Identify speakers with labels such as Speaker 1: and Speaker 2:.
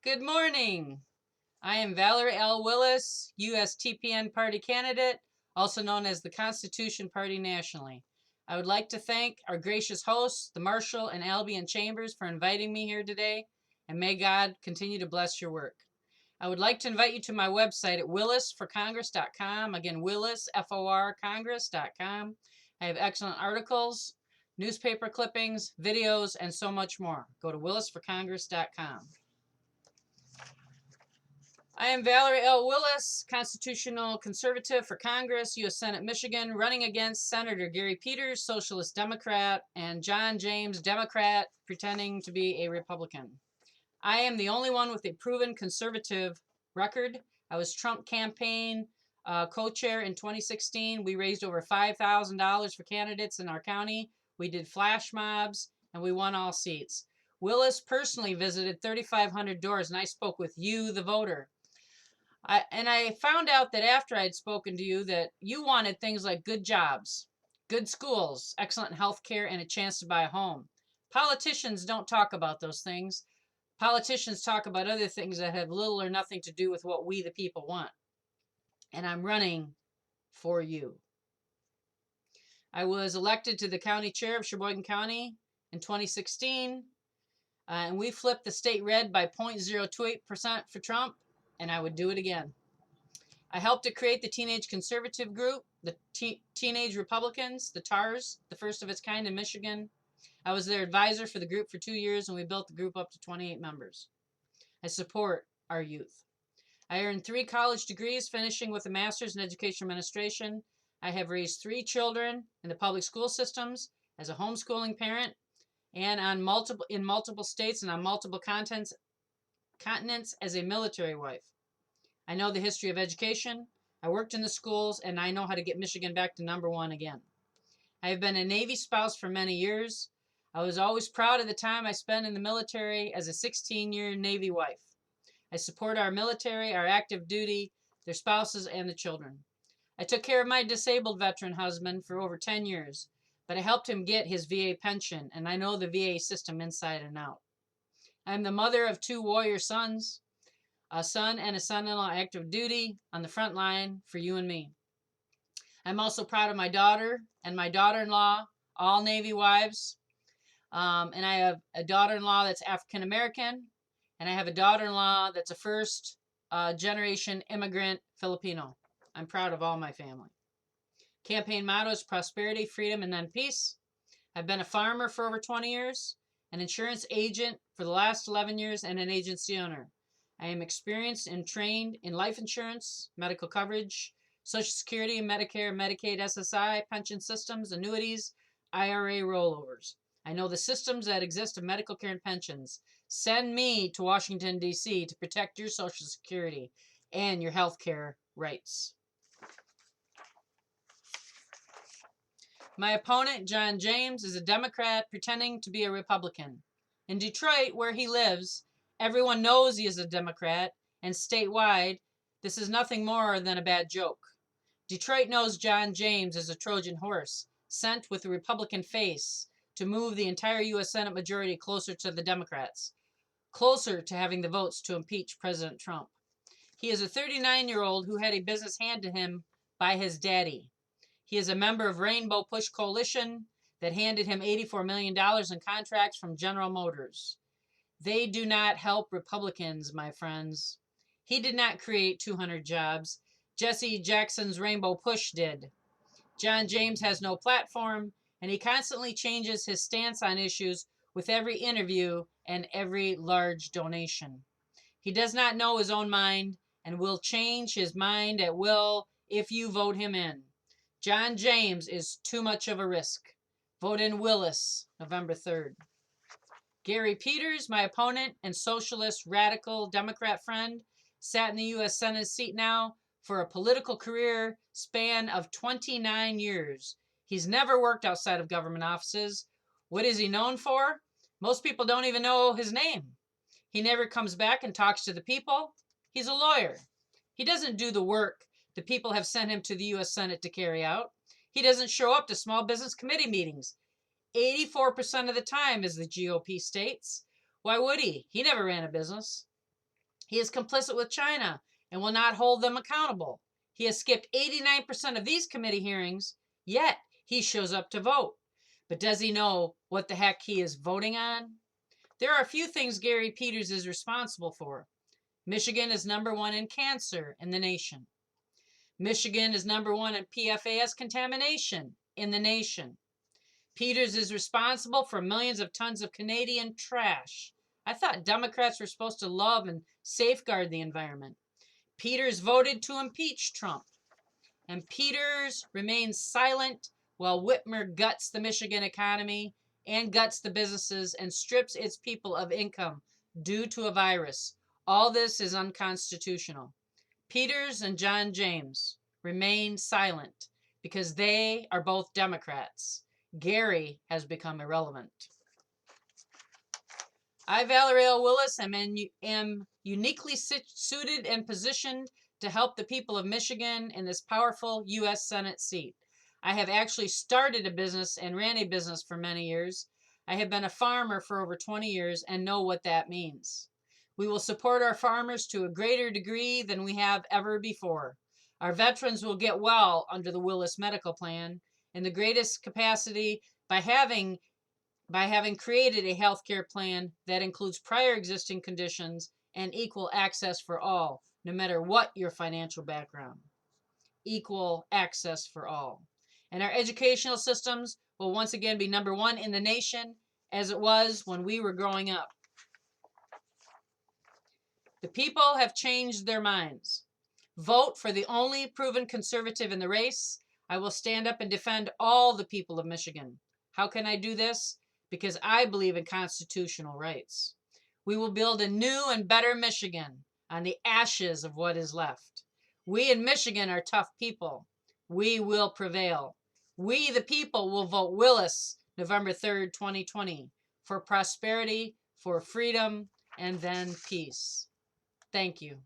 Speaker 1: Good morning. I am Valerie L. Willis, U.S. TPN Party candidate, also known as the Constitution Party nationally. I would like to thank our gracious hosts, the Marshall and Albion Chambers, for inviting me here today, and may God continue to bless your work. I would like to invite you to my website at willisforcongress.com. Again, Willis, F-O-R, Congress.com. I have excellent articles, newspaper clippings, videos, and so much more. Go to willisforcongress.com. I am Valerie L. Willis, constitutional conservative for Congress, U.S. Senate, Michigan, running against Senator Gary Peters, Socialist Democrat, and John James, Democrat, pretending to be a Republican. I am the only one with a proven conservative record. I was Trump campaign co-chair in 2016. We raised over $5,000 for candidates in our county. We did flash mobs, and we won all seats. Willis personally visited 3,500 doors, and I spoke with you, the voter. I found out that after I'd spoken to you that you wanted things like good jobs, good schools, excellent health care, and a chance to buy a home. Politicians don't talk about those things. Politicians talk about other things that have little or nothing to do with what we the people want. And I'm running for you. I was elected to the county chair of Sheboygan County in 2016, and we flipped the state red by 0.028% for Trump, and I would do it again. I helped to create the Teenage Conservative Group, the Teenage Republicans, the TARS, the first of its kind in Michigan. I was their advisor for the group for 2 years, and we built the group up to 28 members. I support our youth. I earned 3 college degrees, finishing with a master's in education administration. I have raised 3 children in the public school systems as a homeschooling parent and in multiple states and on multiple continents as a military wife. I know the history of education. I worked in the schools, and I know how to get Michigan back to #1 again. I have been a Navy spouse for many years. I was always proud of the time I spent in the military as a 16-year Navy wife. I support our military, our active duty, their spouses, and the children. I took care of my disabled veteran husband for over 10 years, but I helped him get his VA pension, and I know the VA system inside and out. I'm the mother of 2 warrior sons, a son and a son-in-law active duty on the front line for you and me. I'm also proud of my daughter and my daughter-in-law, all Navy wives. And I have a daughter-in-law that's African-American, and I have a daughter-in-law that's a first-generation immigrant Filipino. I'm proud of all my family. Campaign motto is prosperity, freedom, and then peace. I've been a farmer for over 20 years, an insurance agent for the last 11 years, and an agency owner. I am experienced and trained in life insurance, medical coverage, Social Security, Medicare, Medicaid, SSI, pension systems, annuities, IRA rollovers. I know the systems that exist of medical care and pensions. Send me to Washington, D.C. to protect your Social Security and your health care rights. My opponent, John James, is a Democrat pretending to be a Republican. In Detroit, where he lives, everyone knows he is a Democrat, and statewide, this is nothing more than a bad joke. Detroit knows John James is a Trojan horse, sent with a Republican face to move the entire U.S. Senate majority closer to the Democrats, closer to having the votes to impeach President Trump. He is a 39-year-old who had a business handed him by his daddy. He is a member of Rainbow Push Coalition that handed him $84 million in contracts from General Motors. They do not help Republicans, my friends. He did not create 200 jobs. Jesse Jackson's Rainbow Push did. John James has no platform, and he constantly changes his stance on issues with every interview and every large donation. He does not know his own mind and will change his mind at will if you vote him in. John James is too much of a risk. Vote in Willis, November 3rd. Gary Peters, my opponent and socialist radical Democrat friend, sat in the U.S. Senate seat now for a political career span of 29 years. He's never worked outside of government offices. What is he known for? Most people don't even know his name. He never comes back and talks to the people. He's a lawyer. He doesn't do the work the people have sent him to the U.S. Senate to carry out. He doesn't show up to small business committee meetings. 84% of the time, as the GOP states. Why would he? He never ran a business. He is complicit with China and will not hold them accountable. He has skipped 89% of these committee hearings, yet he shows up to vote. But does he know what the heck he is voting on? There are a few things Gary Peters is responsible for. Michigan is #1 in cancer in the nation. Michigan is #1 in PFAS contamination in the nation. Peters is responsible for millions of tons of Canadian trash. I thought Democrats were supposed to love and safeguard the environment. Peters voted to impeach Trump. And Peters remains silent while Whitmer guts the Michigan economy and guts the businesses and strips its people of income due to a virus. All this is unconstitutional. Peters and John James remain silent because they are both Democrats. Gary has become irrelevant. I, Valerie L. Willis, am uniquely suited and positioned to help the people of Michigan in this powerful U.S. Senate seat. I have actually started a business and ran a business for many years. I have been a farmer for over 20 years and know what that means. We will support our farmers to a greater degree than we have ever before. Our veterans will get well under the Willis medical plan in the greatest capacity by having created a health care plan that includes prior existing conditions and equal access for all, no matter what your financial background. Equal access for all. And our educational systems will once again be #1 in the nation, as it was when we were growing up. The people have changed their minds. Vote for the only proven conservative in the race. I will stand up and defend all the people of Michigan. How can I do this? Because I believe in constitutional rights. We will build a new and better Michigan on the ashes of what is left. We in Michigan are tough people. We will prevail. We, the people, will vote Willis November 3rd, 2020 for prosperity, for freedom, and then peace. Thank you.